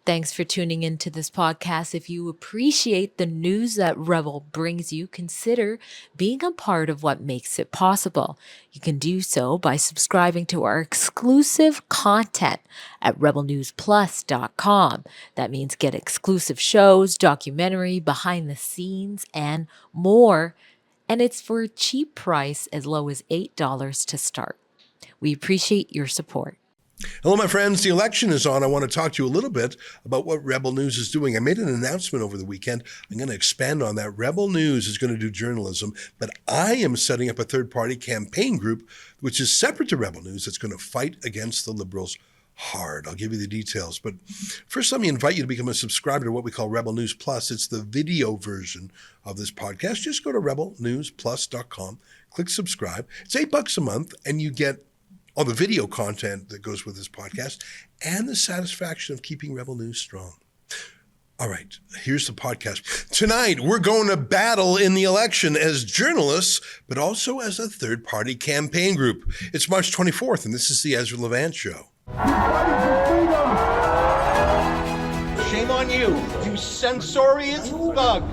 Thanks for tuning into this podcast. If you appreciate the news that Rebel brings you, consider being a part of what makes it possible. You can do so by subscribing to our exclusive content at rebelnewsplus.com. That means get exclusive shows, documentary, behind the scenes, and more. And it's for a cheap price as low as $8 to start. We appreciate your support. Hello, my friends. The election is on. I want to talk to you a little bit about what Rebel News is doing. I made an announcement over the weekend. I'm going to expand on that. Rebel News is going to do journalism, but I am setting up a third-party campaign group, which is separate to Rebel News, that's going to fight against the liberals hard. I'll give you the details. But first, let me invite you to become a subscriber to what we call Rebel News Plus. It's the video version of this podcast. Just go to rebelnewsplus.com, click subscribe. It's $8 a month, and you get all the video content that goes with this podcast and the satisfaction of keeping Rebel News strong. All right, here's the podcast. Tonight, we're going to battle in the election as journalists, but also as a third-party campaign group. It's March 24th, and this is the Ezra Levant Show. Shame on you, you censorious thug.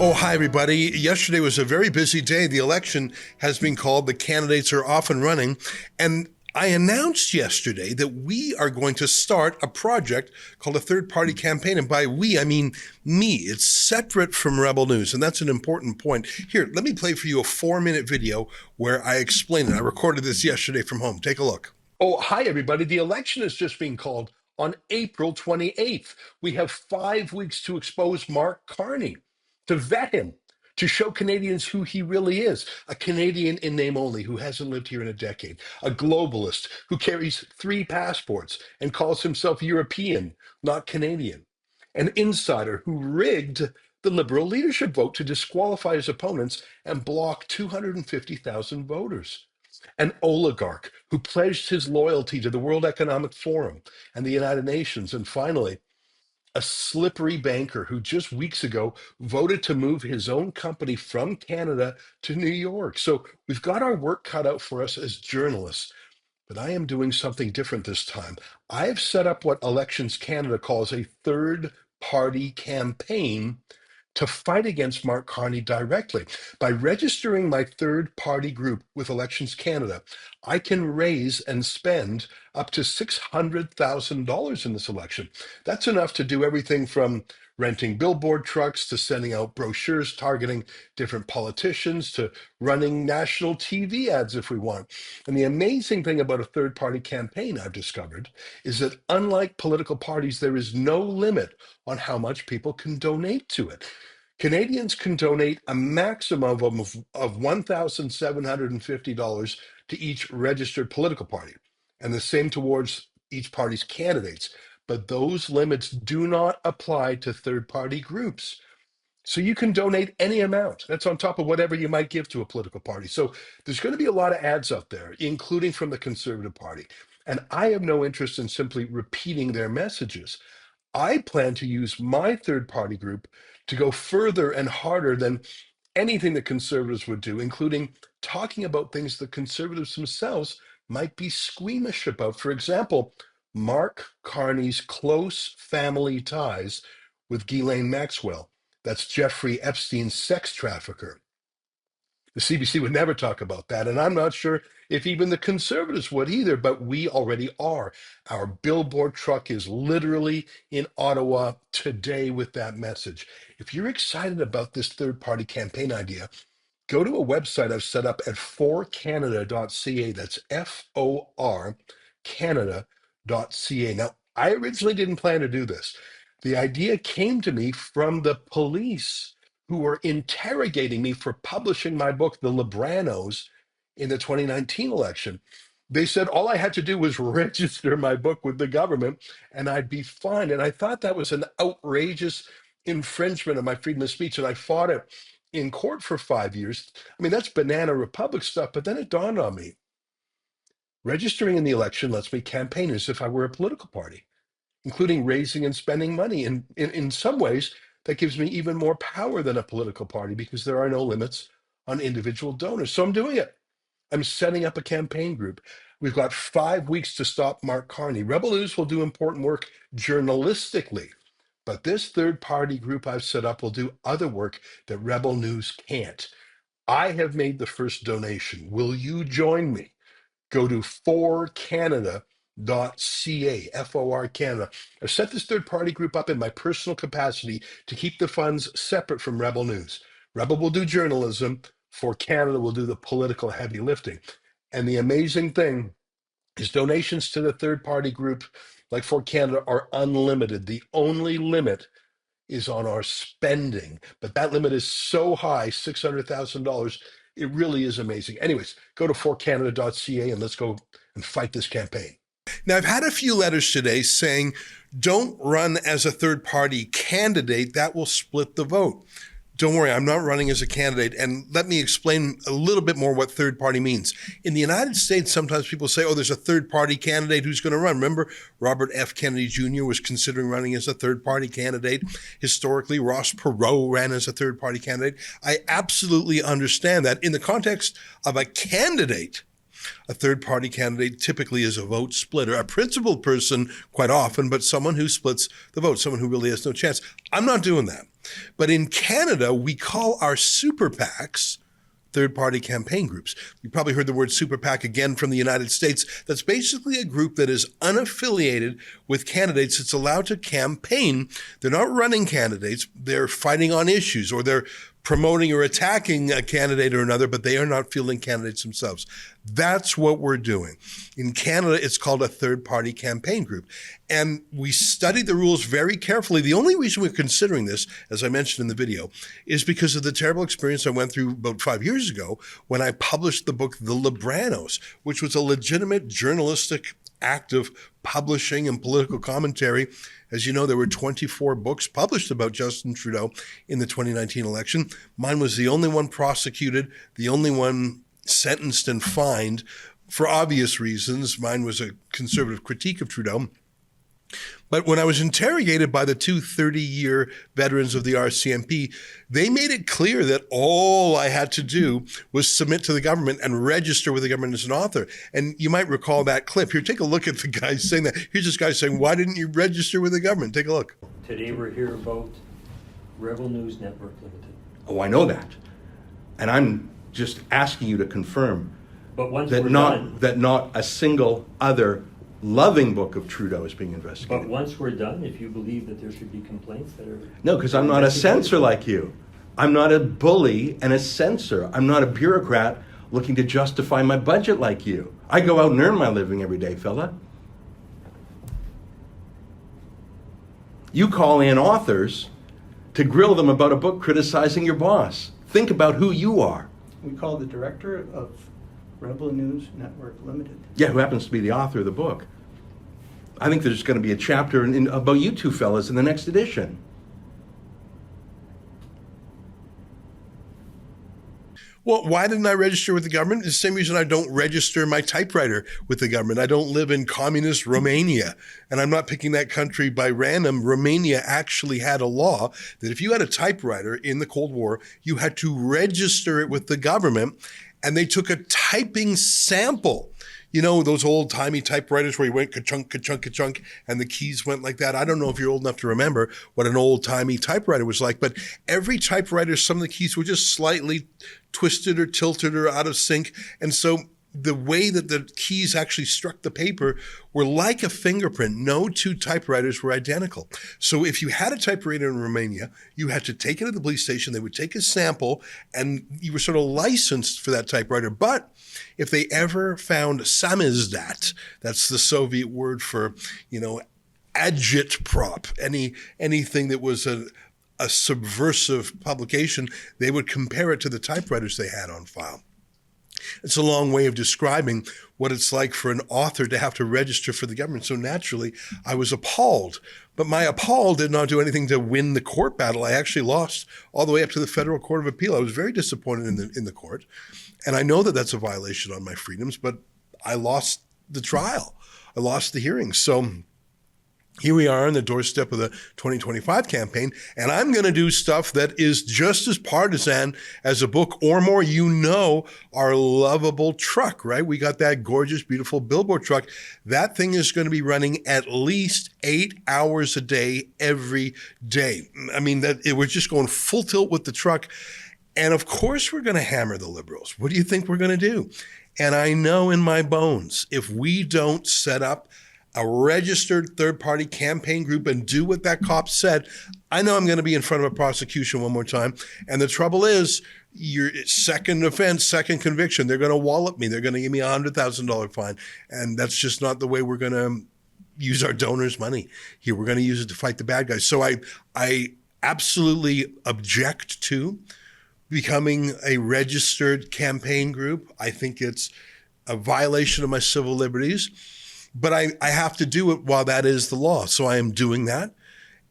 Oh, hi, everybody. Yesterday was a very busy day. The election has been called. The candidates are off and running. And I announced yesterday that we are going to start a project called a third-party campaign. And by we, I mean me. It's separate from Rebel News. And that's an important point. Here, let me play for you a 4-minute video where I explain it. I recorded this yesterday from home. Take a look. Oh, hi, everybody. The election is just being called on April 28th. We have 5 weeks to expose Mark Carney, to vet him, to show Canadians who he really is. A Canadian in name only who hasn't lived here in a decade. A globalist who carries 3 passports and calls himself European, not Canadian. An insider who rigged the Liberal leadership vote to disqualify his opponents and block 250,000 voters. An oligarch who pledged his loyalty to the World Economic Forum and the United Nations. And finally, a slippery banker who just weeks ago voted to move his own company from Canada to New York. So we've got our work cut out for us as journalists, but I am doing something different this time. I've set up what Elections Canada calls a third-party campaign to fight against Mark Carney directly. By registering my third-party group with Elections Canada, I can raise and spend up to $600,000 in this election. That's enough to do everything from renting billboard trucks to sending out brochures targeting different politicians to running national TV ads if we want. And the amazing thing about a third-party campaign, I've discovered, is that unlike political parties, there is no limit on how much people can donate to it. Canadians can donate a maximum of $1,750 to each registered political party, and the same towards each party's candidates. But those limits do not apply to third-party groups. So you can donate any amount. That's on top of whatever you might give to a political party. So there's going to be a lot of ads out there, including from the Conservative Party. And I have no interest in simply repeating their messages. I plan to use my third-party group to go further and harder than anything that conservatives would do, including talking about things that conservatives themselves might be squeamish about. For example, Mark Carney's close family ties with Ghislaine Maxwell. That's Jeffrey Epstein's sex trafficker. The CBC would never talk about that, and I'm not sure if even the conservatives would either, but we already are. Our billboard truck is literally in Ottawa today with that message. If you're excited about this third-party campaign idea, go to a website I've set up at forcanada.ca. That's F-O-R Canada.ca. Now, I originally didn't plan to do this. The idea came to me from the police who were interrogating me for publishing my book, The Libranos, in the 2019 election. They said all I had to do was register my book with the government and I'd be fine. And I thought that was an outrageous infringement of my freedom of speech. And I fought it in court for 5 years. I mean, that's Banana Republic stuff. But then it dawned on me. Registering in the election lets me campaign as if I were a political party, including raising and spending money. And in some ways, that gives me even more power than a political party because there are no limits on individual donors. So I'm doing it. I'm setting up a campaign group. We've got 5 weeks to stop Mark Carney. Rebel News will do important work journalistically, but this third-party group I've set up will do other work that Rebel News can't. I have made the first donation. Will you join me? Go to forcanada.ca, FOR Canada. I've set this third-party group up in my personal capacity to keep the funds separate from Rebel News. Rebel will do journalism. For Canada will do the political heavy lifting. And the amazing thing is donations to the third-party group like For Canada are unlimited. The only limit is on our spending, but that limit is so high, $600,000. It really is amazing. Anyways, go to forcanada.ca and let's go and fight this campaign. Now, I've had a few letters today saying, don't run as a third-party candidate. That will split the vote. Don't worry, I'm not running as a candidate. And let me explain a little bit more what third party means. In the United States, sometimes people say, oh, there's a third party candidate who's going to run. Remember, Robert F. Kennedy Jr. was considering running as a third party candidate. Historically, Ross Perot ran as a third party candidate. I absolutely understand that. In the context of a candidate, a third-party candidate typically is a vote splitter, a principled person quite often, but someone who splits the vote, someone who really has no chance. I'm not doing that. But in Canada, we call our super PACs third-party campaign groups. You probably heard the word super PAC again from the United States. That's basically a group that is unaffiliated with candidates. It's allowed to campaign. They're not running candidates. They're fighting on issues, or they're promoting or attacking a candidate or another, but they are not fielding candidates themselves. That's what we're doing. In Canada, it's called a third-party campaign group. And we studied the rules very carefully. The only reason we're considering this, as I mentioned in the video, is because of the terrible experience I went through about 5 years ago when I published the book, The Libranos, which was a legitimate journalistic act of publishing and political commentary. As you know, there were 24 books published about Justin Trudeau in the 2019 election. Mine was the only one prosecuted, the only one sentenced and fined for obvious reasons. Mine was a conservative critique of Trudeau. But when I was interrogated by the two 30-year veterans of the RCMP, they made it clear that all I had to do was submit to the government and register with the government as an author. And you might recall that clip. Here, take a look at the guy saying that. Here's this guy saying, why didn't you register with the government? Take a look. Today we're here about Rebel News Network Limited. Oh, I know that. And I'm just asking you to confirm But once that we're not done, that not a single other loving book of Trudeau is being investigated. but once we're done, if you believe that there should be complaints that are... No, because I'm not a censor like you. I'm not a bully and a censor. I'm not a bureaucrat looking to justify my budget like you. I go out and earn my living every day, fella. You call in authors to grill them about a book criticizing your boss. Think about who you are. We call the director of Rebel News Network Limited. Yeah, who happens to be the author of the book. I think there's going to be a chapter about you two fellas in the next edition. Well, why didn't I register with the government? It's the same reason I don't register my typewriter with the government. I don't live in communist Romania, and I'm not picking that country by random. Romania actually had a law that if you had a typewriter in the Cold War, you had to register it with the government, and they took a typing sample. You know, those old-timey typewriters where you went ka-chunk, ka-chunk, ka-chunk, and the keys went like that. I don't know if you're old enough to remember what an old-timey typewriter was like, but every typewriter, some of the keys were just slightly twisted or tilted or out of sync. And so the way that the keys actually struck the paper were like a fingerprint. No two typewriters were identical. So if you had a typewriter in Romania, you had to take it to the police station. They would take a sample, and you were sort of licensed for that typewriter. But if they ever found samizdat, that's the Soviet word for, agitprop, anything that was a subversive publication, they would compare it to the typewriters they had on file. It's a long way of describing what it's like for an author to have to register for the government. So naturally, I was appalled. But my appall did not do anything to win the court battle. I actually lost all the way up to the Federal Court of Appeal. I was very disappointed in the court. And I know that that's a violation on my freedoms, but I lost the trial. I lost the hearing. So here we are on the doorstep of the 2025 campaign, and I'm going to do stuff that is just as partisan as a book or more. You know, our lovable truck, right? We got that gorgeous, beautiful billboard truck. That thing is going to be running at least 8 hours a day, every day. I mean, we're just going full tilt with the truck. And of course, we're going to hammer the Liberals. What do you think we're going to do? And I know in my bones, if we don't set up a registered third-party campaign group and do what that cop said, I know I'm going to be in front of a prosecution one more time. And the trouble is, your second offense, second conviction, they're going to wallop me. They're going to give me $100,000 fine. And that's just not the way we're going to use our donors' money here. We're going to use it to fight the bad guys. So I absolutely object to becoming a registered campaign group. I think it's a violation of my civil liberties. But I have to do it while that is the law. So I am doing that.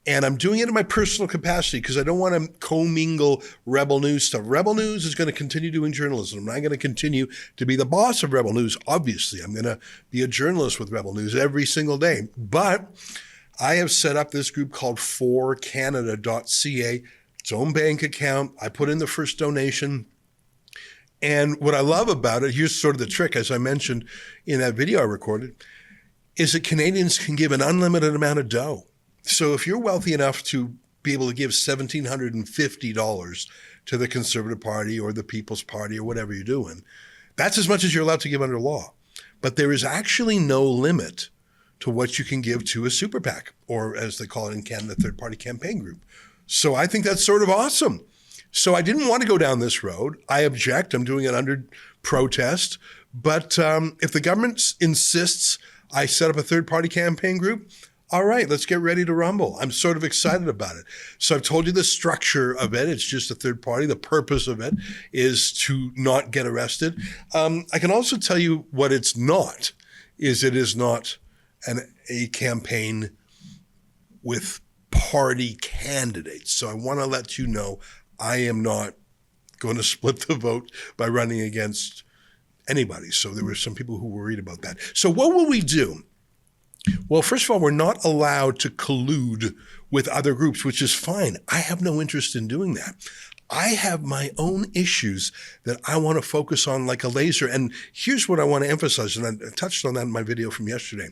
And I'm doing it in my personal capacity because I don't want to commingle Rebel News stuff. Rebel News is going to continue doing journalism. And I'm going to continue to be the boss of Rebel News. Obviously, I'm going to be a journalist with Rebel News every single day. But I have set up this group called forcanada.ca. Its own bank account. I put in the first donation. And what I love about it, here's sort of the trick, as I mentioned in that video I recorded, is that Canadians can give an unlimited amount of dough. So if you're wealthy enough to be able to give $1,750 to the Conservative Party or the People's Party or whatever you're doing, that's as much as you're allowed to give under law. But there is actually no limit to what you can give to a super PAC, or as they call it in Canada, third-party campaign group. So I think that's sort of awesome. So I didn't want to go down this road. I object. I'm doing it under protest. But if the government insists I set up a third-party campaign group, all right, let's get ready to rumble. I'm sort of excited about it. So I've told you the structure of it. It's just a third party. The purpose of it is to not get arrested. I can also tell you what it's not, is it is not a campaign with party candidates. So I want to let you know I am not going to split the vote by running against anybody. So there were some people who were worried about that. So what will we do? Well, first of all, we're not allowed to collude with other groups, which is fine. I have no interest in doing that. I have my own issues that I want to focus on like a laser. And here's what I want to emphasize, and I touched on that in my video from yesterday.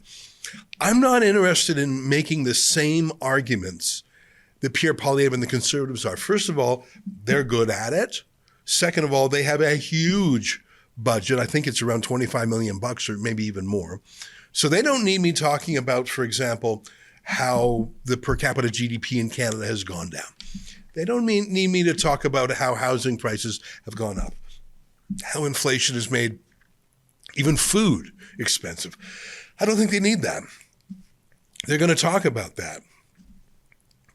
I'm not interested in making the same arguments that Pierre Poilievre and the Conservatives are. First of all, they're good at it. Second of all, they have a huge budget. I think it's around $25 million bucks, or maybe even more. So they don't need me talking about, for example, how the per capita GDP in Canada has gone down. They don't need me to talk about how housing prices have gone up, how inflation has made even food expensive. I don't think they need that. They're going to talk about that.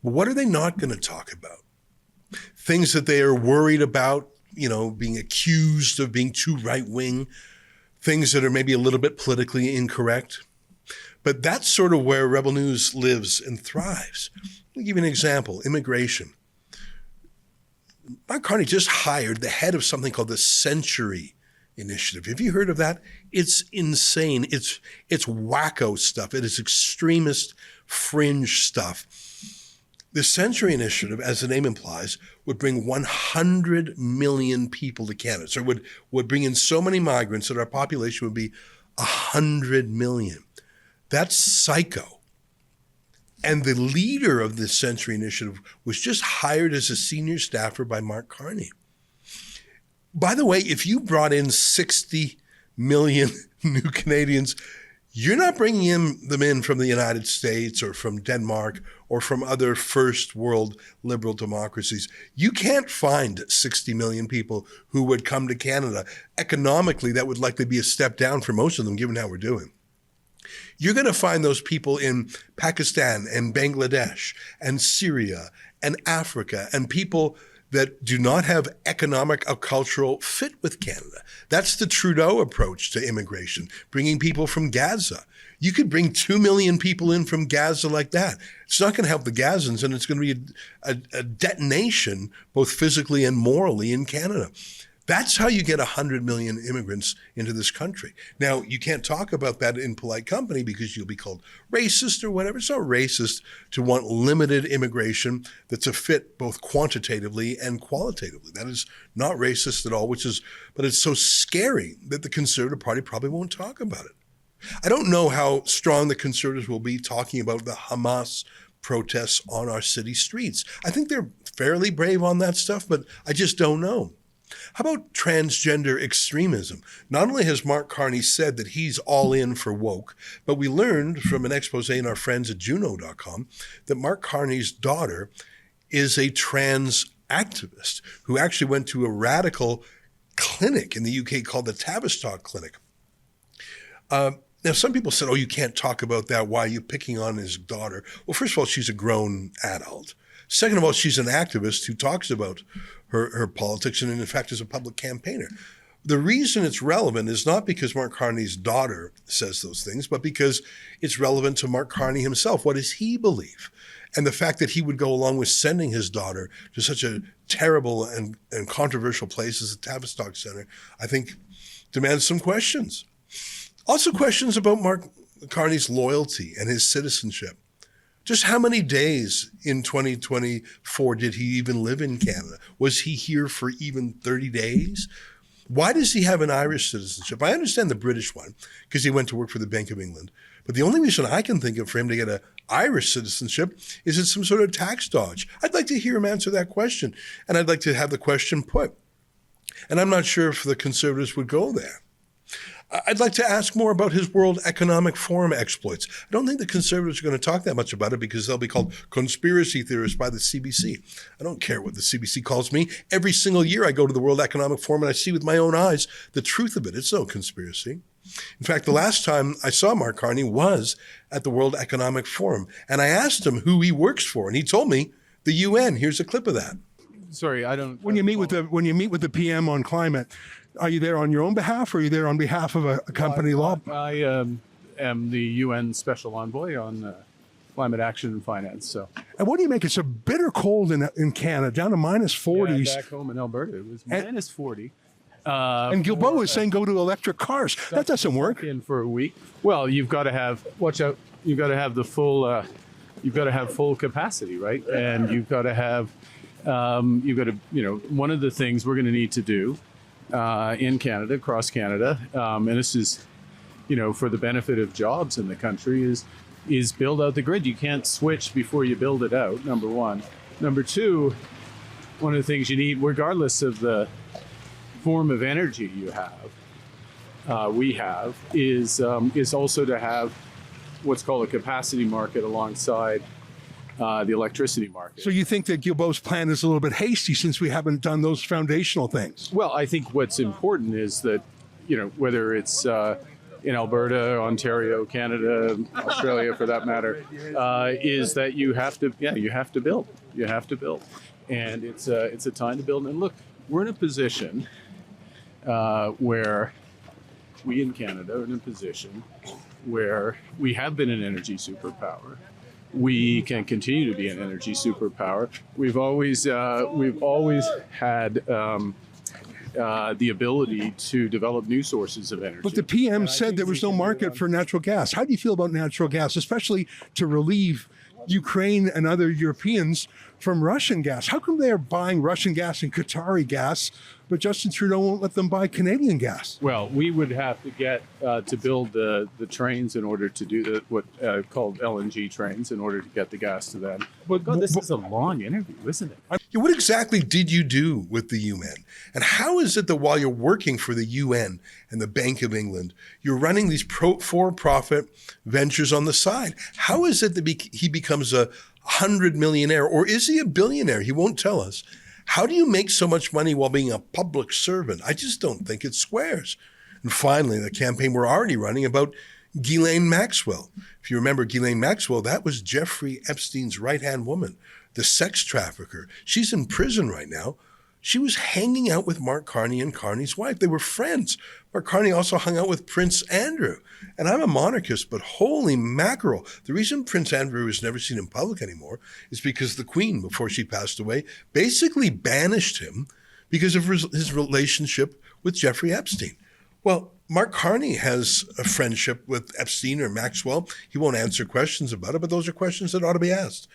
But what are they not going to talk about? Things that they are worried about, being accused of being too right-wing, things that are maybe a little bit politically incorrect. But that's sort of where Rebel News lives and thrives. I'll give you an example, immigration. Mark Carney just hired the head of something called the Century Initiative. Have you heard of that? It's insane. It's wacko stuff. It is extremist fringe stuff. The Century Initiative, as the name implies, would bring 100 million people to Canada. So it would bring in so many migrants that our population would be 100 million. That's psycho. And the leader of the Century Initiative was just hired as a senior staffer by Mark Carney. By the way, if you brought in 60 million new Canadians, you're not bringing them in from the United States or from Denmark or from other first world liberal democracies. You can't find 60 million people who would come to Canada. Economically, that would likely be a step down for most of them, given how we're doing. You're going to find those people in Pakistan and Bangladesh and Syria and Africa, and people that do not have economic or cultural fit with Canada. That's the Trudeau approach to immigration, bringing people from Gaza. You could bring 2 million people in from Gaza like that. It's not going to help the Gazans, and it's going to be a detonation, both physically and morally, in Canada. That's how you get 100 million immigrants into this country. Now, you can't talk about that in polite company because you'll be called racist or whatever. It's not racist to want limited immigration that's a fit both quantitatively and qualitatively. That is not racist at all, but it's so scary that the Conservative Party probably won't talk about it. I don't know how strong the Conservatives will be talking about the Hamas protests on our city streets. I think they're fairly brave on that stuff, but I just don't know. How about transgender extremism? Not only has Mark Carney said that he's all in for woke, but we learned from an expose in our friends at Juno.com that Mark Carney's daughter is a trans activist who actually went to a radical clinic in the UK called the Tavistock Clinic. Now, some people said, oh, you can't talk about that. Why are you picking on his daughter? Well, first of all, she's a grown adult. Second of all, she's an activist who talks about her politics and, in fact, is a public campaigner. The reason it's relevant is not because Mark Carney's daughter says those things, but because it's relevant to Mark Carney himself. What does he believe? And the fact that he would go along with sending his daughter to such a terrible and controversial place as the Tavistock Center, I think demands some questions. Also questions about Mark Carney's loyalty and his citizenship. Just how many days in 2024 did he even live in Canada? Was he here for even 30 days? Why does he have an Irish citizenship? I understand the British one because he went to work for the Bank of England. But the only reason I can think of for him to get an Irish citizenship is it's some sort of tax dodge. I'd like to hear him answer that question. And I'd like to have the question put. And I'm not sure if the Conservatives would go there. I'd like to ask more about his World Economic Forum exploits. I don't think the Conservatives are going to talk that much about it because they'll be called conspiracy theorists by the CBC. I don't care what the CBC calls me. Every single year I go to the World Economic Forum and I see with my own eyes the truth of it. It's no conspiracy. In fact, the last time I saw Mark Carney was at the World Economic Forum. And I asked him who he works for. And he told me the UN. Here's a clip of that. Sorry, I don't. When you meet with the PM on climate, are you there on your own behalf, or are you there on behalf of a company law? I am the UN Special Envoy on climate action and finance. So. And what do you make? It's a bitter cold in Canada, down to minus 40s. Yeah, back home in Alberta, it was minus 40. And Guilbeault is saying go to electric cars. That doesn't work. In for a week. Well, you've got to have. Watch out. You've got to have the full. You've got to have full capacity, right? And you've got to have. You've got to. One of the things we're going to need to do. In Canada, across Canada, and this is, for the benefit of jobs in the country, is build out the grid. You can't switch before you build it out, number one. Number two, one of the things you need, regardless of the form of energy you have, we have, is also to have what's called a capacity market alongside the electricity market. So you think that Guilbeault's plan is a little bit hasty since we haven't done those foundational things? Well, I think what's important is that, whether it's in Alberta, Ontario, Canada, Australia for that matter, is that you have to build. You have to build. And it's a time to build. And look, we're in a position where we in Canada are in a position where we have been an energy superpower. We can continue to be an energy superpower. We've always had the ability to develop new sources of energy. But the PM said there was no market for natural gas. How do you feel about natural gas, especially to relieve Ukraine and other Europeans from Russian gas? How come they're buying Russian gas and Qatari gas, but Justin Trudeau won't let them buy Canadian gas? Well, we would have to get to build the trains in order to do what called LNG trains in order to get the gas to them. But God, this is a long interview, isn't it? What exactly did you do with the UN? And how is it that while you're working for the UN and the Bank of England, you're running these for-profit ventures on the side? How is it that he becomes a 100 millionaire, or is he a billionaire? He won't tell us. How do you make so much money while being a public servant? I just don't think it squares. And finally, the campaign we're already running about Ghislaine Maxwell. If you remember Ghislaine Maxwell, that was Jeffrey Epstein's right-hand woman, the sex trafficker. She's in prison right now. She was hanging out with Mark Carney and Carney's wife. They were friends. Mark Carney also hung out with Prince Andrew. And I'm a monarchist, but holy mackerel. The reason Prince Andrew is never seen in public anymore is because the Queen, before she passed away, basically banished him because of his relationship with Jeffrey Epstein. Well, Mark Carney has a friendship with Epstein or Maxwell. He won't answer questions about it, but those are questions that ought to be asked.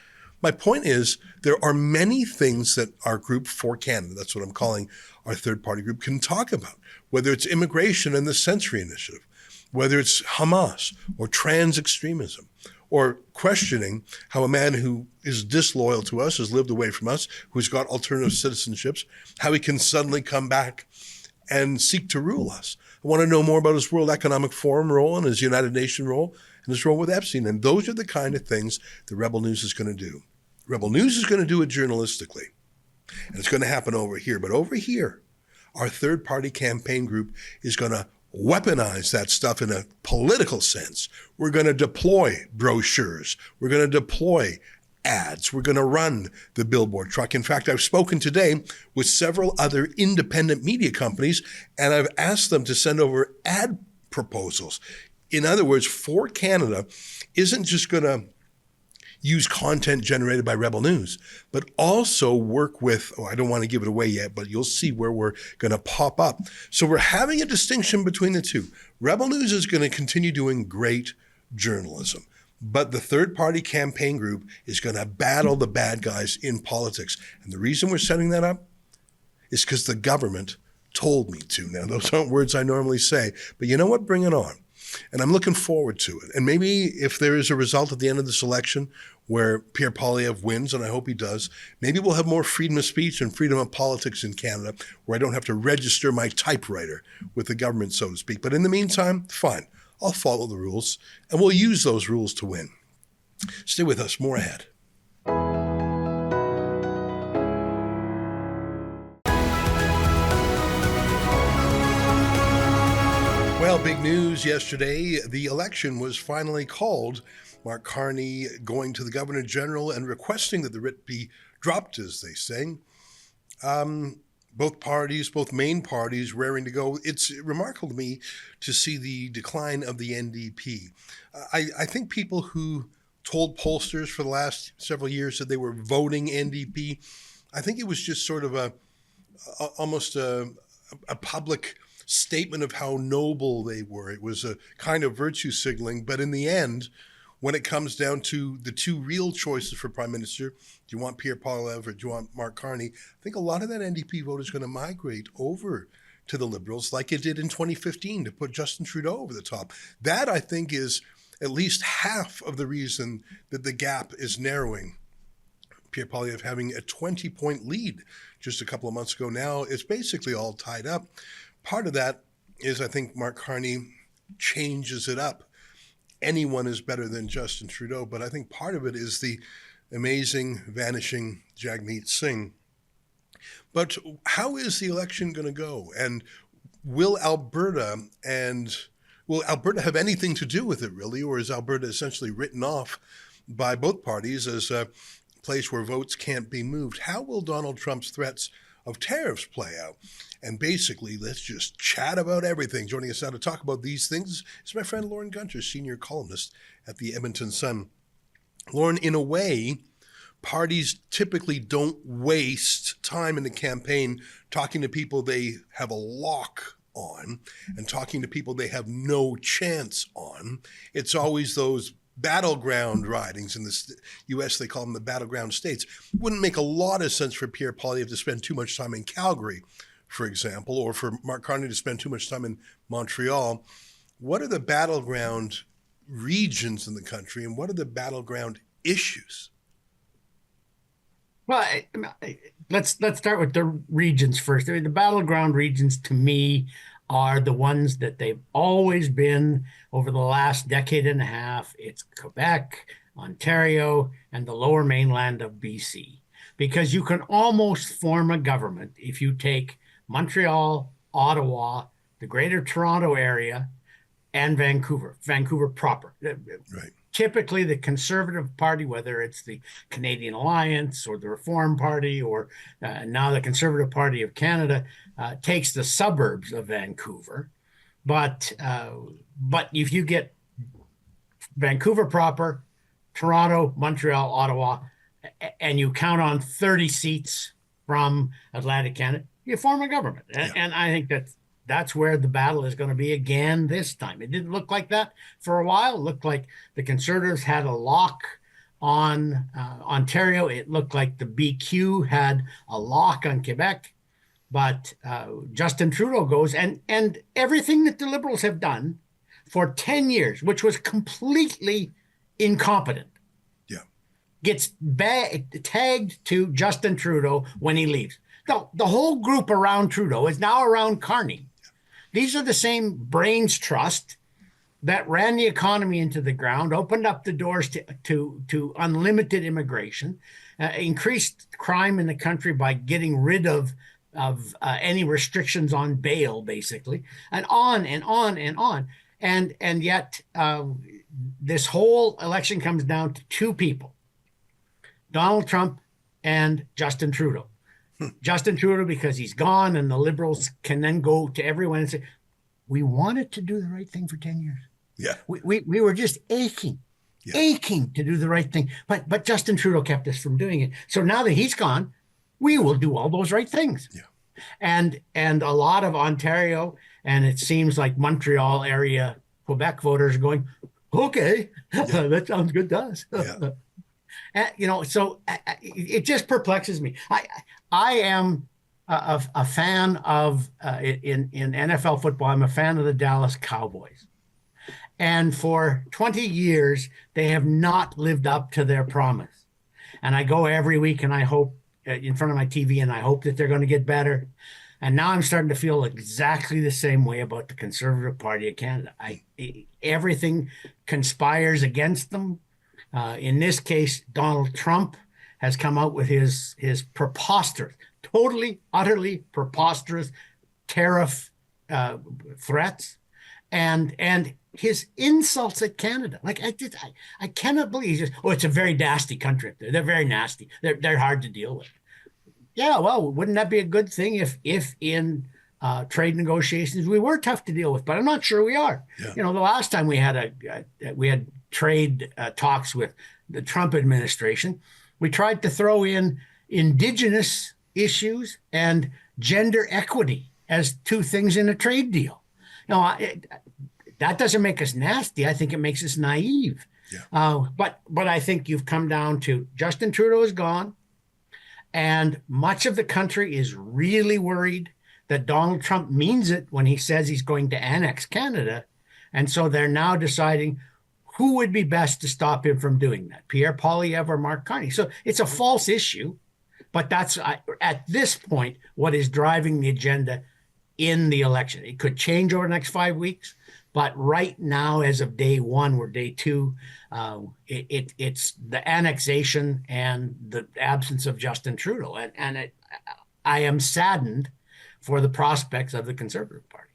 My point is, there are many things that our group for Canada, that's what I'm calling our third-party group, can talk about, whether it's immigration and the Censoring Initiative, whether it's Hamas or trans extremism, or questioning how a man who is disloyal to us, has lived away from us, who's got alternative citizenships, how he can suddenly come back and seek to rule us. I want to know more about his World Economic Forum role and his United Nations role and his role with Epstein. And those are the kind of things the Rebel News is going to do. Rebel News is going to do it journalistically. And it's going to happen over here. But over here, our third-party campaign group is going to weaponize that stuff in a political sense. We're going to deploy brochures. We're going to deploy ads. We're going to run the billboard truck. In fact, I've spoken today with several other independent media companies, and I've asked them to send over ad proposals. In other words, For Canada isn't just going to use content generated by Rebel News, but also work with, I don't want to give it away yet, but you'll see where we're going to pop up. So we're having a distinction between the two. Rebel News is going to continue doing great journalism, but the third-party campaign group is going to battle the bad guys in politics. And the reason we're setting that up is because the government told me to. Now, those aren't words I normally say, but you know what? Bring it on. And I'm looking forward to it. And maybe if there is a result at the end of this election where Pierre Poilievre wins, and I hope he does, maybe we'll have more freedom of speech and freedom of politics in Canada where I don't have to register my typewriter with the government, so to speak. But in the meantime, fine. I'll follow the rules, and we'll use those rules to win. Stay with us. More ahead. Well, big news yesterday. The election was finally called. Mark Carney going to the Governor General and requesting that the writ be dropped, as they say. Both parties, both main parties, raring to go. It's remarkable to me to see the decline of the NDP. I think people who told pollsters for the last several years that they were voting NDP, I think it was just sort of almost a public statement of how noble they were. It was a kind of virtue signaling, but in the end, when it comes down to the two real choices for Prime Minister, do you want Pierre Poilievre or do you want Mark Carney? I think a lot of that NDP vote is going to migrate over to the Liberals like it did in 2015 to put Justin Trudeau over the top. That, I think, is at least half of the reason that the gap is narrowing. Pierre Poilievre having a 20-point lead just a couple of months ago. Now it's basically all tied up. Part of that is I think Mark Carney changes it up. Anyone is better than Justin Trudeau, but I think part of it is the amazing, vanishing Jagmeet Singh. But how is the election going to go? And will Alberta have anything to do with it, really? Or is Alberta essentially written off by both parties as a place where votes can't be moved? How will Donald Trump's threats of tariffs play out? And basically, let's just chat about everything. Joining us now to talk about these things is my friend Lauren Gunter, senior columnist at the Edmonton Sun. Lauren, in a way, parties typically don't waste time in the campaign talking to people they have a lock on and talking to people they have no chance on. It's always those battleground ridings. In the U.S., they call them the battleground states. It wouldn't make a lot of sense for Pierre Poilievre to spend too much time in Calgary, for example, or for Mark Carney to spend too much time in Montreal. What are the battleground regions in the country, and what are the battleground issues? Well, let's start with the regions first. The battleground regions, to me, are the ones that they've always been over the last decade and a half. It's Quebec, Ontario, and the lower mainland of BC. Because you can almost form a government if you take Montreal, Ottawa, the Greater Toronto area, and Vancouver proper. Right. Typically, the Conservative Party, whether it's the Canadian Alliance or the Reform Party or now the Conservative Party of Canada, takes the suburbs of Vancouver. But if you get Vancouver proper, Toronto, Montreal, Ottawa, and you count on 30 seats from Atlantic Canada, you form a government. And I think that's where the battle is going to be again this time. It didn't look like that for a while. It looked like the Conservatives had a lock on Ontario. It looked like the BQ had a lock on Quebec. But Justin Trudeau goes, and everything that the Liberals have done for 10 years, which was completely incompetent, gets tagged to Justin Trudeau when he leaves. The whole group around Trudeau is now around Carney. These are the same brains trust that ran the economy into the ground, opened up the doors to unlimited immigration, increased crime in the country by getting rid of any restrictions on bail, basically, and on and on and on. And yet this whole election comes down to two people, Donald Trump and Justin Trudeau. Justin Trudeau, because he's gone, and the Liberals can then go to everyone and say, we wanted to do the right thing for 10 years. Yeah. We were just aching to do the right thing. But Justin Trudeau kept us from doing it. So now that he's gone, we will do all those right things. Yeah. And a lot of Ontario, and it seems like Montreal area Quebec voters are going, okay, that sounds good to us. Yeah. So it just perplexes me. I am a fan of in NFL football. I'm a fan of the Dallas Cowboys, and for 20 years they have not lived up to their promise. And I go every week, and I hope in front of my TV, and I hope that they're going to get better. And now I'm starting to feel exactly the same way about the Conservative Party of Canada. Everything conspires against them. In this case, Donald Trump has come out with his preposterous, totally, utterly preposterous tariff threats, and his insults at Canada. Like I cannot believe. It's a very nasty country up there. They're very nasty. They're hard to deal with. Yeah, well, wouldn't that be a good thing if in trade negotiations we were tough to deal with? But I'm not sure we are. Yeah. The last time we had trade talks with the Trump administration, we tried to throw in Indigenous issues and gender equity as two things in a trade deal. That doesn't make us nasty. I think it makes us naive. Yeah. But I think you've come down to Justin Trudeau is gone, and much of the country is really worried that Donald Trump means it when he says he's going to annex Canada. And so they're now deciding who would be best to stop him from doing that, Pierre Poilievre or Mark Carney. So it's a false issue, but that's at this point what is driving the agenda in the election. It could change over the next 5 weeks, but right now, as of day one or day two, it's the annexation and the absence of Justin Trudeau. And I am saddened for the prospects of the Conservative Party.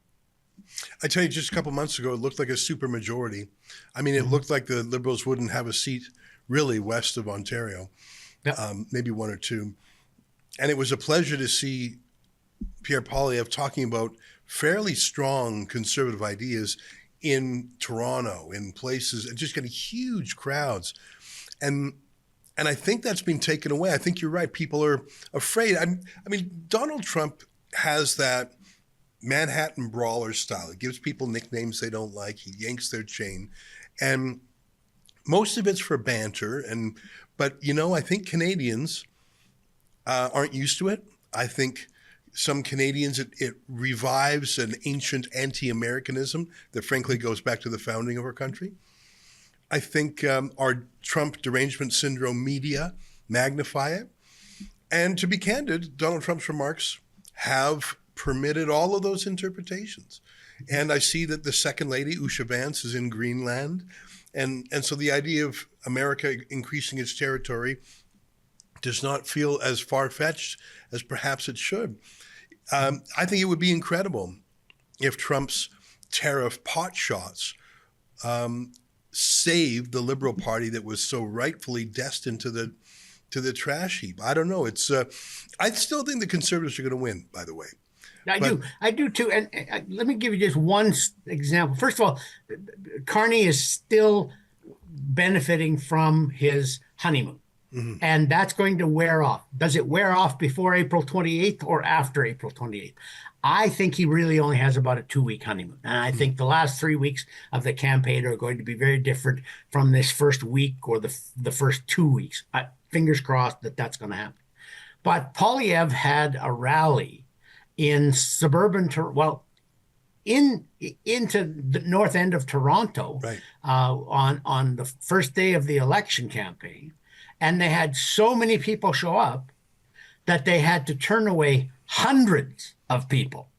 I tell you, just a couple months ago, it looked like a supermajority. I mean, it looked like the Liberals wouldn't have a seat really west of Ontario, maybe one or two. And it was a pleasure to see Pierre Poilievre talking about fairly strong Conservative ideas in Toronto, in places, and just getting huge crowds. And I think that's been taken away. I think you're right. People are afraid. I mean, Donald Trump has that Manhattan brawler style. He gives people nicknames they don't like. He yanks their chain. And most of it's for banter. But I think Canadians aren't used to it. I think some Canadians, it revives an ancient anti-Americanism that frankly goes back to the founding of our country. I think our Trump derangement syndrome media magnify it. And to be candid, Donald Trump's remarks have permitted all of those interpretations. And I see that the second lady, Usha Vance, is in Greenland. And so the idea of America increasing its territory does not feel as far-fetched as perhaps it should. I think it would be incredible if Trump's tariff pot shots saved the Liberal Party that was so rightfully destined to the trash heap. I don't know. I still think the Conservatives are going to win, by the way. I do too. And let me give you just one example. First of all, Carney is still benefiting from his honeymoon. And that's going to wear off. Does it wear off before April 28th or after April 28th? I think he really only has about a 2-week honeymoon. And I think the last 3 weeks of the campaign are going to be very different from this first week or the first 2 weeks. Fingers crossed that that's going to happen. But Poilievre had a rally in into the north end of Toronto on the first day of the election campaign. And they had so many people show up that they had to turn away hundreds of people.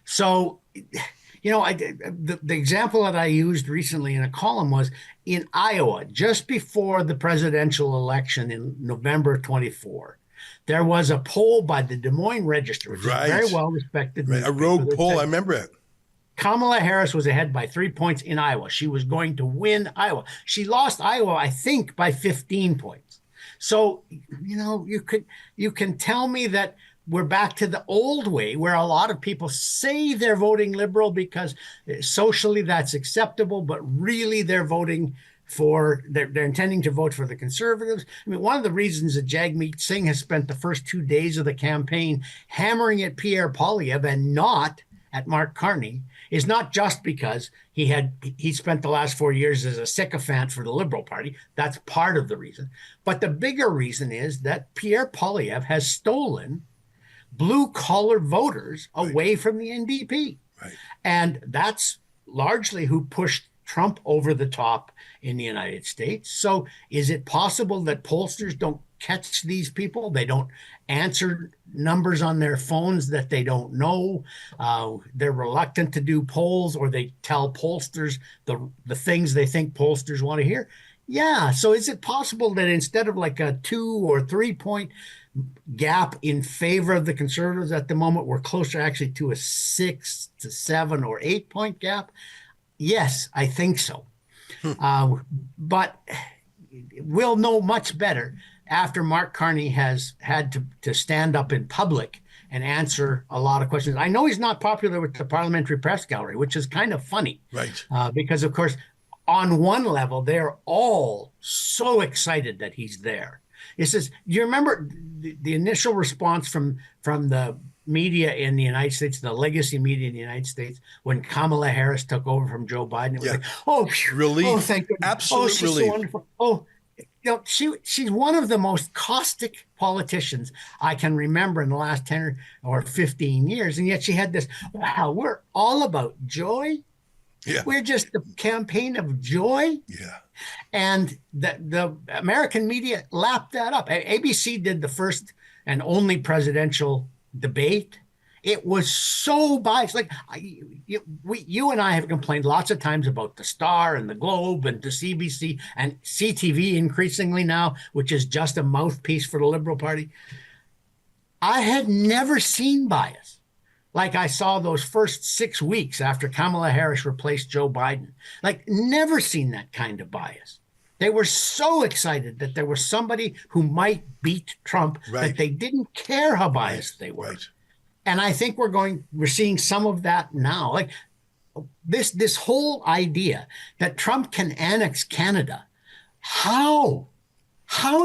So, the example that I used recently in a column was in Iowa, just before the presidential election in November 24. There was a poll by the Des Moines Register, which is a very well-respected a rogue poll. I remember it. Kamala Harris was ahead by 3 points in Iowa. She was going to win Iowa. She lost Iowa, I think, by 15 points. So, you can tell me that we're back to the old way where a lot of people say they're voting Liberal because socially that's acceptable, but really they're voting they're intending to vote for the Conservatives. I mean, one of the reasons that Jagmeet Singh has spent the first 2 days of the campaign hammering at Pierre Poilievre and not at Mark Carney is not just because he spent the last 4 years as a sycophant for the Liberal Party. That's part of the reason. But the bigger reason is that Pierre Poilievre has stolen blue-collar voters away from the NDP. Right. And that's largely who pushed Trump over the top in the United States. So is it possible that pollsters don't catch these people? They don't answer numbers on their phones that they don't know. They're reluctant to do polls, or they tell pollsters the things they think pollsters want to hear. Yeah. So is it possible that instead of like a 2 or 3 point gap in favor of the Conservatives at the moment, we're closer actually to a 6 to 7 or 8 point gap? Yes, I think so. But we'll know much better after Mark Carney has had to stand up in public and answer a lot of questions. I know he's not popular with the Parliamentary Press Gallery, which is kind of funny. Right. Because, of course, on one level, they're all so excited that he's there. It says, you remember the initial response from the media in the United States, the legacy media in the United States, when Kamala Harris took over from Joe Biden? It was like, oh, phew, relief. Oh, thank goodness. Absolute she's relief. So wonderful. Oh, she's one of the most caustic politicians I can remember in the last 10 or 15 years. And yet she had this, wow, we're all about joy. Yeah. We're just the campaign of joy. Yeah. And the American media lapped that up. ABC did the first and only presidential debate. It was so biased. Like you and I have complained lots of times about the Star and the Globe and the CBC and CTV increasingly now, which is just a mouthpiece for the Liberal Party. I had never seen bias like I saw those first 6 weeks after Kamala Harris replaced Joe Biden. Like, never seen that kind of bias. They were so excited that there was somebody who might beat Trump that they didn't care how biased they were. Right. And I think we're seeing some of that now. Like this whole idea that Trump can annex Canada. How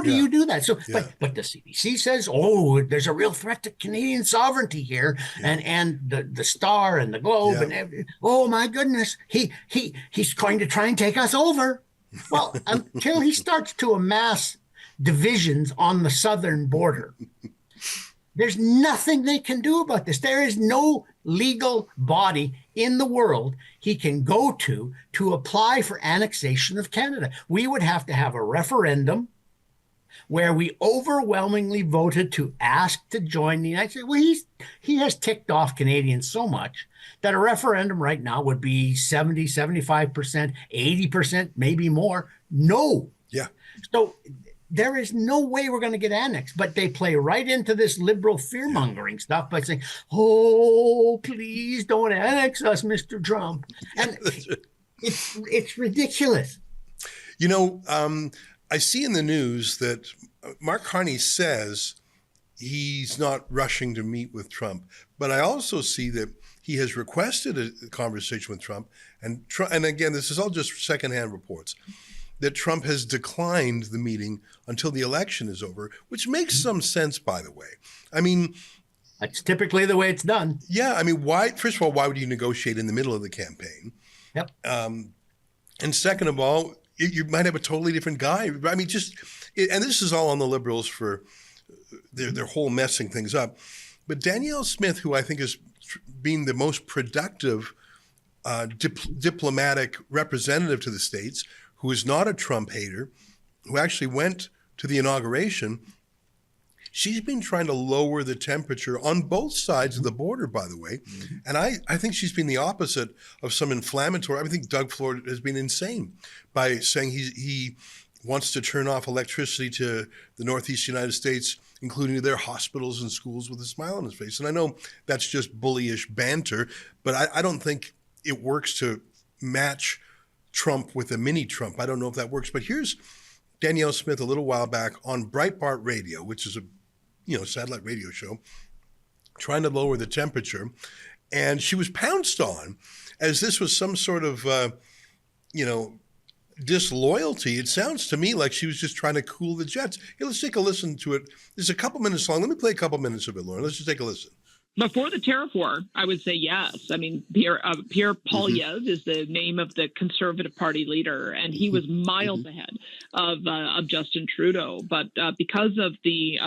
do you do that? So, but the CDC says, oh, there's a real threat to Canadian sovereignty here, and the Star and the Globe and oh my goodness, he's going to try and take us over. Well, until he starts to amass divisions on the southern border, there's nothing they can do about this. There is no legal body in the world he can go to apply for annexation of Canada. We would have to have a referendum where we overwhelmingly voted to ask to join the United States. Well, he has ticked off Canadians so much that a referendum right now would be 70, 75%, 80%, maybe more. No. Yeah. So there is no way we're going to get annexed, but they play right into this liberal fear-mongering stuff by saying, oh, please don't annex us, Mr. Trump. And it's ridiculous. You know, I see in the news that Mark Carney says he's not rushing to meet with Trump, but I also see that he has requested a conversation with Trump, and again, this is all just secondhand reports, that Trump has declined the meeting until the election is over, which makes some sense, by the way. I mean, that's typically the way it's done. Yeah. I mean, why? First of all, why would you negotiate in the middle of the campaign? Yep. And second of all, you might have a totally different guy. I mean, and this is all on the Liberals for their whole messing things up. But Danielle Smith, who I think is being the most productive diplomatic representative to the States, who is not a Trump hater, who actually went to the inauguration, she's been trying to lower the temperature on both sides of the border, by the way. And I think she's been the opposite of some inflammatory. I think Doug Ford has been insane by saying he wants to turn off electricity to the Northeast United States, including to their hospitals and schools, with a smile on his face. And I know that's just bullyish banter, but I don't think it works to match Trump with a mini Trump. I don't know if that works. But here's Danielle Smith a little while back on Breitbart Radio, which is a satellite radio show, trying to lower the temperature. And she was pounced on as this was some sort of, disloyalty. It sounds to me like she was just trying to cool the jets. Hey, let's take a listen to it. It's a couple minutes long. Let me play a couple minutes of it, Lauren. Let's just take a listen. Before the tariff war, I would say yes. I mean, Pierre Poilievre is the name of the Conservative Party leader, and he was miles ahead of Justin Trudeau. But because of the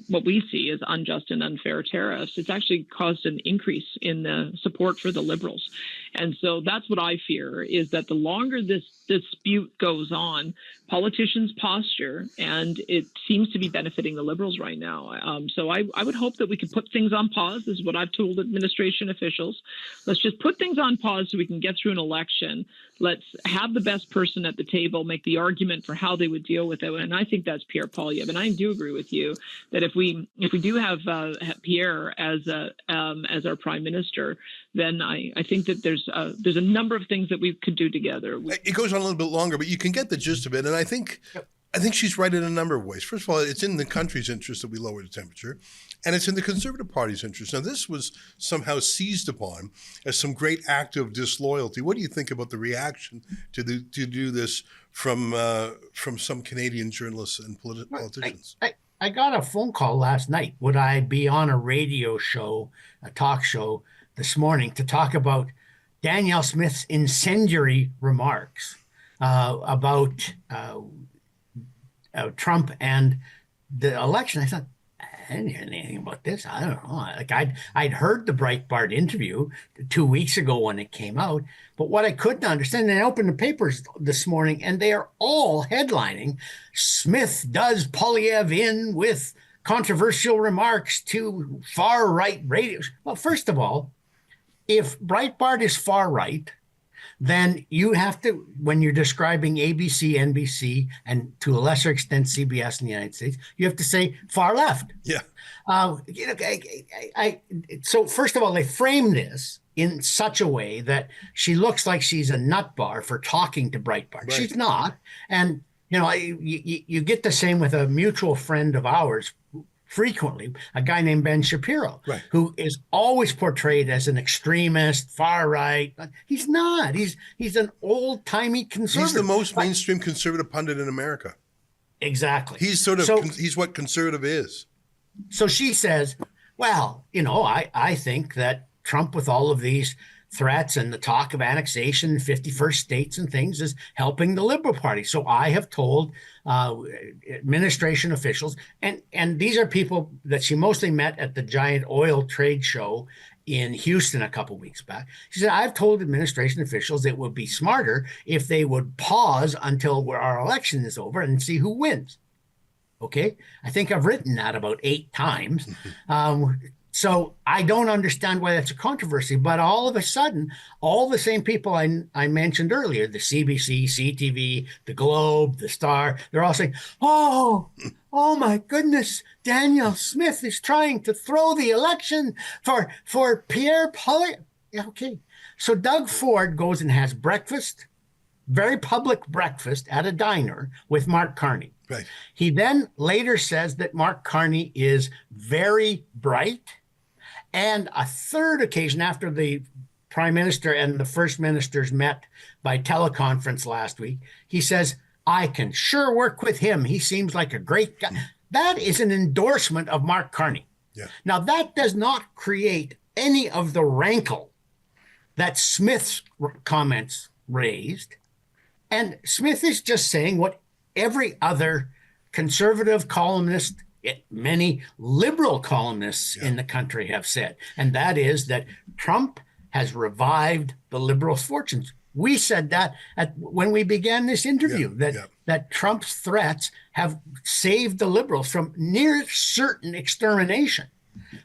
what we see as unjust and unfair tariffs, it's actually caused an increase in the support for the Liberals. And so that's what I fear, is that the longer this dispute goes on, politicians posture, and it seems to be benefiting the Liberals right now. So I would hope that we could put things on pause. This is what I've told administration officials. Let's just put things on pause so we can get through an election. Let's have the best person at the table make the argument for how they would deal with it. And I think that's Pierre Poilievre. And I do agree with you that if we do have Pierre as our prime minister, then I think that there's a number of things that we could do together. It goes on a little bit longer, but you can get the gist of it. And I think she's right in a number of ways. First of all, it's in the country's interest that we lower the temperature, and it's in the Conservative Party's interest. Now, this was somehow seized upon as some great act of disloyalty. What do you think about the reaction to do this from some Canadian journalists and politicians? I got a phone call last night. Would I be on a radio show, a talk show this morning, to talk about Danielle Smith's incendiary remarks about Trump and the election? I thought, I didn't hear anything about this. I don't know. Like I'd heard the Breitbart interview 2 weeks ago when it came out, but what I couldn't understand, and I opened the papers this morning, and they are all headlining, Smith does Poilievre in with controversial remarks to far-right radios. Well, first of all, if Breitbart is far-right, then you have to, when you're describing ABC, NBC, and to a lesser extent CBS in the United States, you have to say far left. Yeah. So first of all, they frame this in such a way that she looks like she's a nut bar for talking to Breitbart. Right. She's not. And, you get the same with a mutual friend of ours frequently, a guy named Ben Shapiro, right, who is always portrayed as an extremist, far right. He's not. He's an old-timey conservative. He's the most mainstream conservative pundit in America. Exactly. He's he's what conservative is. So she says, well, I think that Trump, with all of these threats and the talk of annexation, 51st states and things, is helping the Liberal Party. So I have told administration officials, and these are people that she mostly met at the giant oil trade show in Houston a couple weeks back. She said, I've told administration officials it would be smarter if they would pause until our election is over and see who wins. Okay? I think I've written that about 8 times. So I don't understand why that's a controversy, but all of a sudden, all the same people I mentioned earlier, the CBC, CTV, the Globe, the Star, they're all saying, oh my goodness, Danielle Smith is trying to throw the election for Pierre Poilievre. Yeah, okay. So Doug Ford goes and has breakfast, very public breakfast at a diner with Mark Carney. Right. He then later says that Mark Carney is very bright. And a third occasion, after the prime minister and the first ministers met by teleconference last week, he says, I can sure work with him. He seems like a great guy. That is an endorsement of Mark Carney. Yeah. Now, that does not create any of the rankle that Smith's comments raised. And Smith is just saying what every other conservative columnist, many liberal columnists in the country have said, and that is that Trump has revived the liberals' fortunes. We said that when we began this interview, that Trump's threats have saved the liberals from near certain extermination.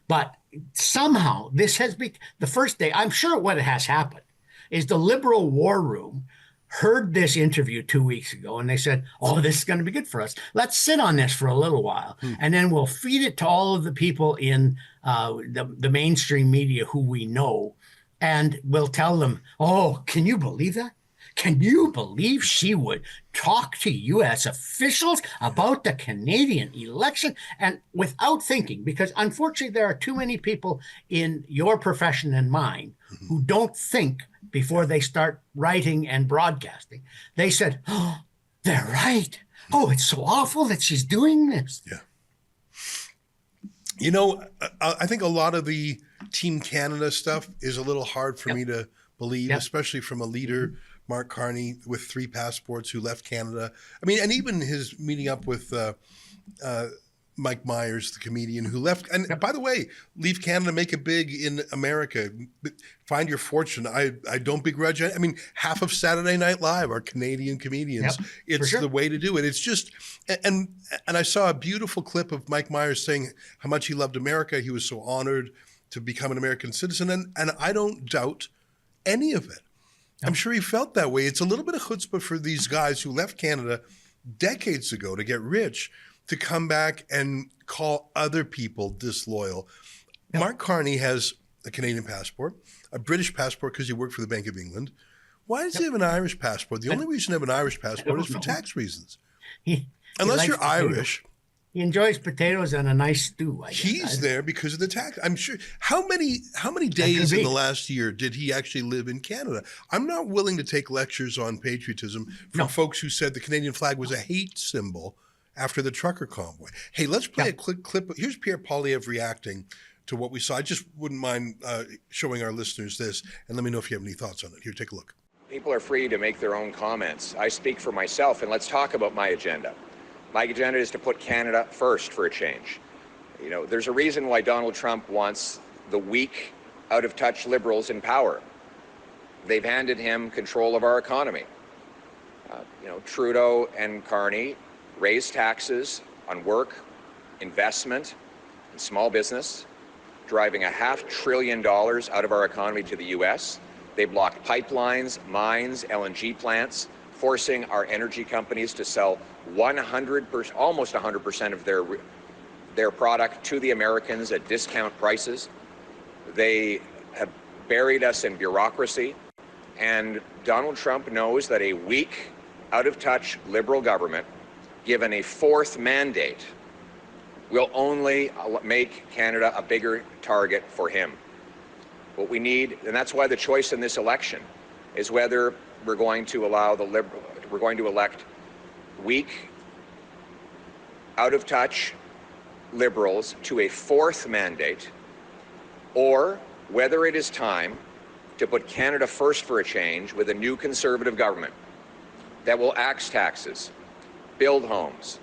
But somehow this has been the first day. I'm sure what has happened is the liberal war room heard this interview 2 weeks ago, and they said, oh, this is going to be good for us. Let's sit on this for a little while, and then we'll feed it to all of the people in the mainstream media who we know, and we'll tell them, oh, can you believe that? Can you believe she would talk to U.S. officials about the Canadian election? And without thinking, because unfortunately there are too many people in your profession and mine who don't think before they start writing and broadcasting. They said, oh, they're right. Oh, it's so awful that she's doing this. Yeah. You know, I think a lot of the Team Canada stuff is a little hard for me to believe, especially from a leader, Mark Carney, with 3 passports who left Canada. I mean, and even his meeting up with Mike Myers, the comedian who left. And by the way, leave Canada, make it big in America. Find your fortune. I don't begrudge it. I mean, half of Saturday Night Live are Canadian comedians. It's the way to do it. It's just, and I saw a beautiful clip of Mike Myers saying how much he loved America. He was so honored to become an American citizen. And I don't doubt any of it. I'm sure he felt that way. It's a little bit of chutzpah for these guys who left Canada decades ago to get rich, to come back and call other people disloyal. Mark Carney has a Canadian passport, a British passport because he worked for the Bank of England. Why does he have an Irish passport? The only reason to have an Irish passport is for tax reasons. Unless you're Irish. He enjoys potatoes and a nice stew. He's there because of the tax. I'm sure. How many days in the last year did he actually live in Canada? I'm not willing to take lectures on patriotism from folks who said the Canadian flag was a hate symbol after the trucker convoy. Hey, let's play a quick clip. Here's Pierre Poilievre reacting to what we saw. I just wouldn't mind showing our listeners this, and let me know if you have any thoughts on it. Here, take a look. People are free to make their own comments. I speak for myself, and let's talk about my agenda. My agenda is to put Canada first for a change. You know, there's a reason why Donald Trump wants the weak, out-of-touch liberals in power. They've handed him control of our economy. Trudeau and Carney raised taxes on work, investment, and small business, driving $500 billion out of our economy to the U.S. They blocked pipelines, mines, LNG plants, forcing our energy companies to sell 100%, almost 100% of their product to the Americans at discount prices. They have buried us in bureaucracy, and Donald Trump knows that a weak, out-of-touch liberal government, given a 4th mandate, will only make Canada a bigger target for him. What we need, and that's why the choice in this election is whether we're going to allow we're going to elect weak, out-of-touch liberals to a 4th mandate, or whether it is time to put Canada first for a change with a new conservative government that will axe taxes, build homes,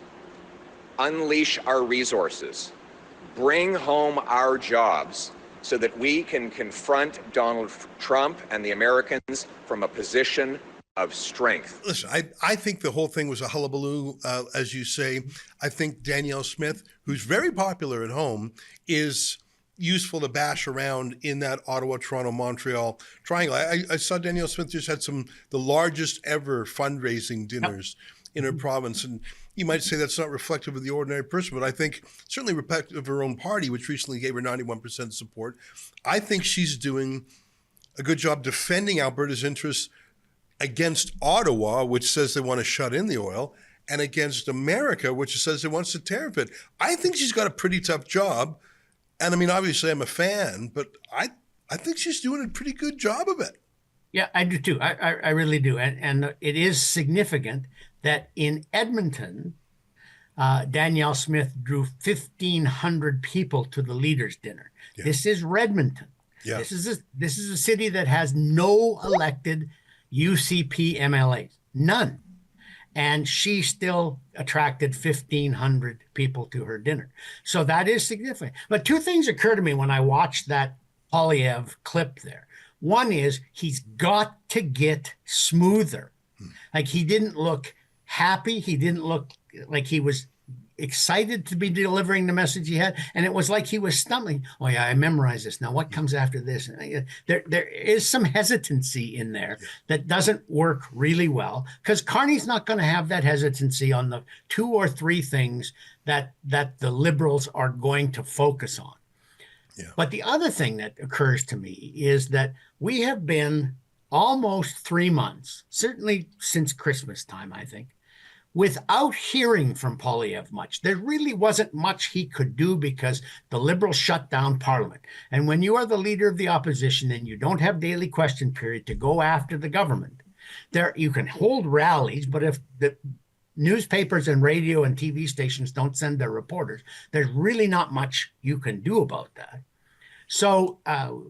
unleash our resources, bring home our jobs so that we can confront Donald Trump and the Americans from a position of strength. Listen, I think the whole thing was a hullabaloo, as you say. I think Danielle Smith, who's very popular at home, is useful to bash around in that Ottawa, Toronto, Montreal triangle. I saw Danielle Smith just had the largest ever fundraising dinners in her province. And you might say that's not reflective of the ordinary person, but I think certainly reflective of her own party, which recently gave her 91% support. I think she's doing a good job defending Alberta's interests against Ottawa, which says they want to shut in the oil, and against America, which says it wants to tariff it. I think she's got a pretty tough job. And I mean, obviously I'm a fan, but I think she's doing a pretty good job of it. Yeah, I do too. I really do. And it is significant that in Edmonton, Danielle Smith drew 1,500 people to the leaders' dinner. Yeah. This is Redmonton. Yeah. This is a city that has no elected UCP MLAs, none. And she still attracted 1,500 people to her dinner. So that is significant. But two things occur to me when I watched that Poilievre clip there. One is he's got to get smoother. Like, he didn't look happy. He didn't look like he was excited to be delivering the message he had. And it was like he was stumbling. Oh, yeah, I memorized this. Now, what comes after this? There is some hesitancy in there that doesn't work really well, because Carney's not going to have that hesitancy on the 2 or 3 things that the Liberals are going to focus on. Yeah. But the other thing that occurs to me is that we have been almost 3 months, certainly since Christmas time, I think, without hearing from Poilievre much. There really wasn't much he could do because the Liberals shut down Parliament. And when you are the leader of the opposition and you don't have daily question period to go after the government, there you can hold rallies, but if the newspapers and radio and TV stations don't send their reporters, there's really not much you can do about that. So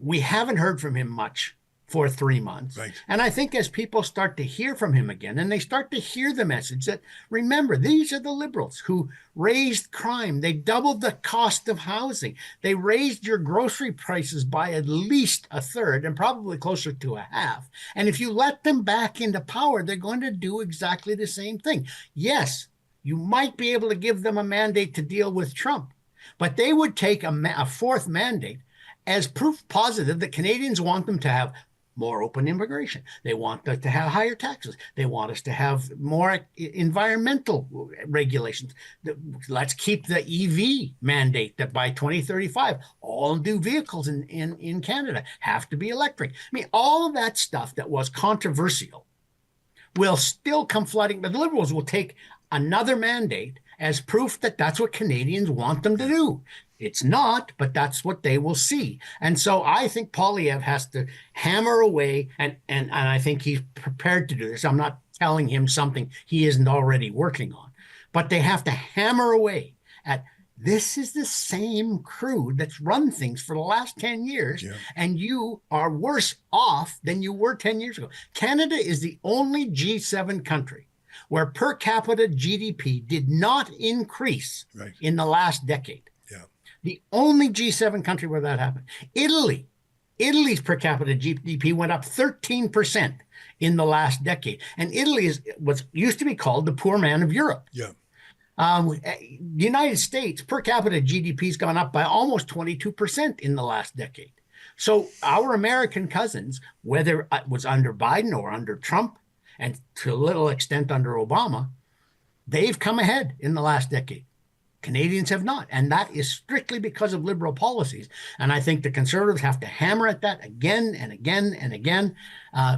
we haven't heard from him much for 3 months. Right. And I think as people start to hear from him again, and they start to hear the message that, remember, these are the Liberals who raised crime. They doubled the cost of housing. They raised your grocery prices by at least a third and probably closer to a half. And if you let them back into power, they're going to do exactly the same thing. Yes, you might be able to give them a mandate to deal with Trump, but they would take a fourth mandate as proof positive that Canadians want them to have more open immigration. They want us to have higher taxes. They want us to have more environmental regulations. Let's keep the EV mandate that by 2035, all new vehicles in Canada have to be electric. I mean, all of that stuff that was controversial will still come flooding, but the Liberals will take another mandate as proof that that's what Canadians want them to do. It's not, but that's what they will see. And so I think Poilievre has to hammer away, and I think he's prepared to do this. I'm not telling him something he isn't already working on, but they have to hammer away at, this is the same crew that's run things for the last 10 years, and you are worse off than you were 10 years ago. Canada is the only G7 country where per capita GDP did not increase in the last decade. The only G7 country where that happened. Italy's per capita GDP went up 13% in the last decade. And Italy was used to be called the poor man of Europe. Yeah. The United States per capita GDP has gone up by almost 22% in the last decade. So our American cousins, whether it was under Biden or under Trump, and to a little extent under Obama, they've come ahead in the last decade. Canadians have not. And that is strictly because of Liberal policies. And I think the Conservatives have to hammer at that again and again and again,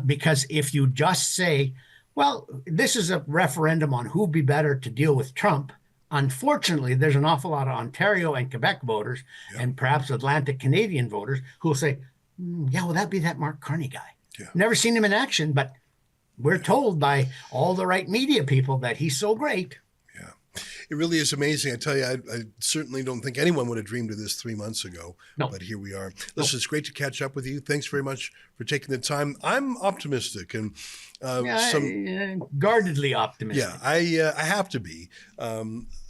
because if you just say, well, this is a referendum on who'd be better to deal with Trump, unfortunately, there's an awful lot of Ontario and Quebec voters and perhaps Atlantic Canadian voters who will say, yeah, well, that'd be that Mark Carney guy. Yeah. Never seen him in action, but we're told by all the right media people that he's so great. It really is amazing. I tell you, I certainly don't think anyone would have dreamed of this 3 months ago, but here we are. Listen, it's great to catch up with you. Thanks very much for taking the time. I'm optimistic and guardedly optimistic. Yeah, I have to be.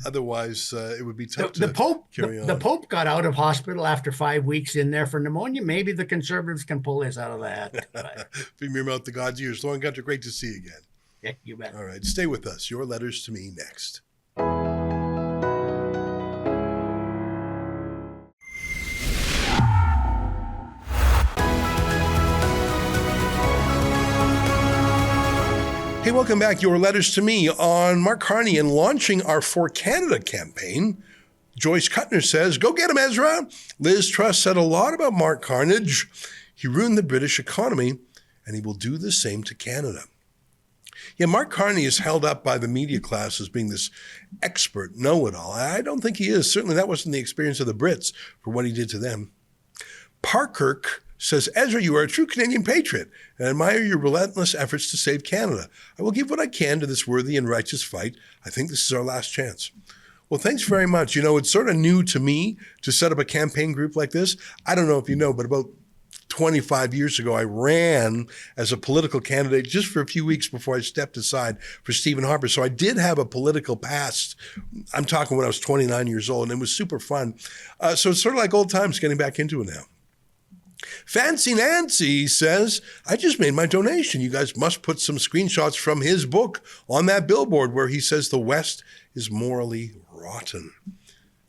Otherwise, it would be tough to carry on. The Pope got out of hospital after 5 weeks in there for pneumonia. Maybe the Conservatives can pull this out of the hat. From your mouth to God's ears. Lauren Gunter, great to see you again. Yeah, you bet. All right, stay with us. Your letters to me next. Hey, welcome back. Your letters to me on Mark Carney and launching our For Canada campaign. Joyce Kuttner says, go get him, Ezra. Liz Truss said a lot about Mark Carnage. He ruined the British economy, and he will do the same to Canada. Yeah, Mark Carney is held up by the media class as being this expert know-it-all. I don't think he is. Certainly that wasn't the experience of the Brits for what he did to them. Parkirk says, Ezra, you are a true Canadian patriot and admire your relentless efforts to save Canada. I will give what I can to this worthy and righteous fight. I think this is our last chance. Well, thanks very much. You know, it's sort of new to me to set up a campaign group like this. I don't know if you know, but about 25 years ago, I ran as a political candidate just for a few weeks before I stepped aside for Stephen Harper. So I did have a political past. I'm talking when I was 29 years old, and it was super fun. So it's sort of like old times getting back into it now. Fancy Nancy says, I just made my donation. You guys must put some screenshots from his book on that billboard where he says the West is morally rotten.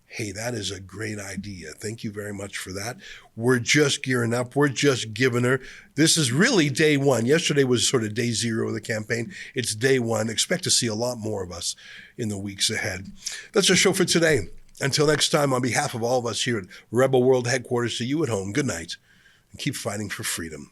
Hey, that is a great idea. Thank you very much for that. We're just gearing up. We're just giving her. This is really day one. Yesterday was sort of day zero of the campaign. It's day one. Expect to see a lot more of us in the weeks ahead. That's our show for today. Until next time, on behalf of all of us here at Rebel World Headquarters, to you at home, good night, and keep fighting for freedom.